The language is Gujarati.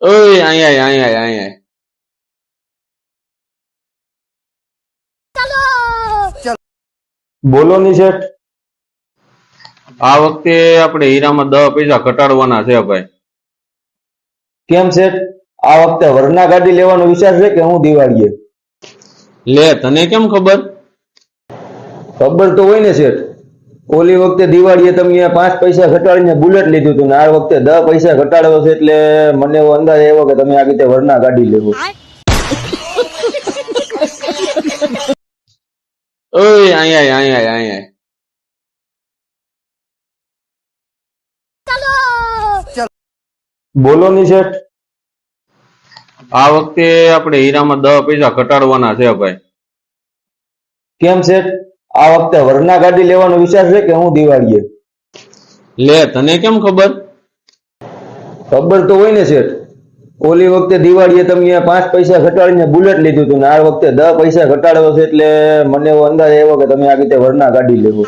ઓય અહીંયા અહીંયા અહીંયા બોલો ની શેઠ. આ વખતે આપણે હીરામાં 10 પૈસા ઘટાડવાના છે ભાઈ. કેમ શેઠ, આ વખતે વરના ગાડી લેવાનો વિચાર છે કે હું દિવાળીએ? લે તને કેમ ખબર? ખબર તો હોય ને શેઠ. ઓલી વખતે દિવાળીએ તમે 5 પૈસા ઘટાડીને બુલેટ લીધું હતું ને આ વખતે 10 પૈસા ઘટાડ્યો છે એટલે મને એવો અંદાજ આવ્યો કે તમે આ રીતે વરના ગાડી લેવો. ઓય અહીંયા અહીંયા અહીંયા બોલો ની શેઠ. આ વખતે આપણે હીરામાં 10 પૈસા ઘટાડવાના છે ભાઈ. કેમ શેઠ, આ વખતે વરના ગાડી લેવાનો વિચાર છે કે હું દિવાળીએ? લે તને કેમ ખબર? ખબર તો હોય ને શેઠ. ઓલી વખતે દિવાળીએ તમે 5 પૈસા ઘટાડીને બુલેટ લીધું હતું ને આ વખતે 10 પૈસા ઘટાડ્યો છે એટલે મને એવો અંદાજ આવ્યો કે તમે આ રીતે વરના ગાડી લેવો.